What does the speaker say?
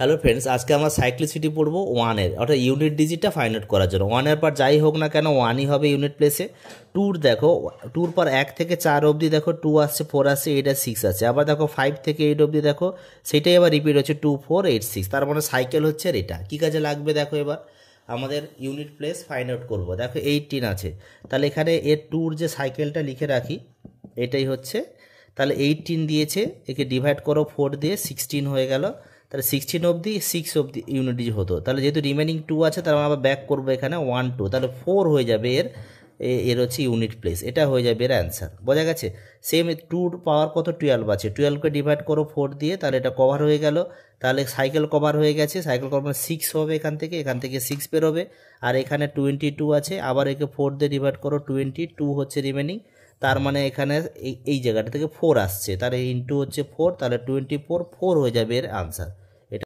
Hello friends, আজকে আমরা cyclicity পড়বো ওয়ানের, অর্থাৎ ইউনিট ডিজিটটা ফাইন্ড আউট করার জন্য। ওয়ানের পর যাই হোক না কেন ওয়ানই হবে ইউনিট প্লেসে। টুর দেখো, টুর পর 1 থেকে 4 অবধি দেখো 2 আসছে, 4 আসছে, 8 আর 6 আছে। আবার দেখো 5 থেকে 8 অবধি দেখো সেটাই আবার রিপিট হচ্ছে 2 4 8 6। তার মানে সাইকেল হচ্ছে আর এটা। কী কাজে লাগবে দেখো, এবার আমাদের ইউনিট প্লেস ফাইন্ড আউট করবো। দেখো 18 আছে, তাহলে এখানে এর টুর যে সাইকেলটা লিখে রাখি, এটাই হচ্ছে। তাহলে 18 দিয়েছে, একে ডিভাইড করো 4 দিয়ে, 16 হয়ে গেল। তাহলে 16 অবধি 6 অবধি ইউনিট হতো। তাহলে যেহেতু রিমেনিং 2 আছে, তার মানে আবার ব্যাক করবো এখানে 1 2, তাহলে 4 হয়ে যাবে এর হচ্ছে ইউনিট প্লেস। এটা হয়ে যাবে এর অ্যান্সার। বোঝা গেছে? সেম 2 পাওয়ার কত 12 আছে, 12কে ডিভাইড করো 4 দিয়ে, তাহলে এটা কভার হয়ে গেল। তাহলে সাইকেল কভার হয়ে গেছে, সাইকেল কভার 6 হবে, এখান থেকে 6 বেরোবে। আর এখানে 22 আছে, আবার একে 4 দিয়ে ডিভাইড করো, 22 হচ্ছে রিমেনিং। তার মানে এখানে এই জায়গাটা থেকে 4 আসছে, তাহলে ইন্টু হচ্ছে 4, তাহলে 24 4 হয়ে যাবে এর আনসার।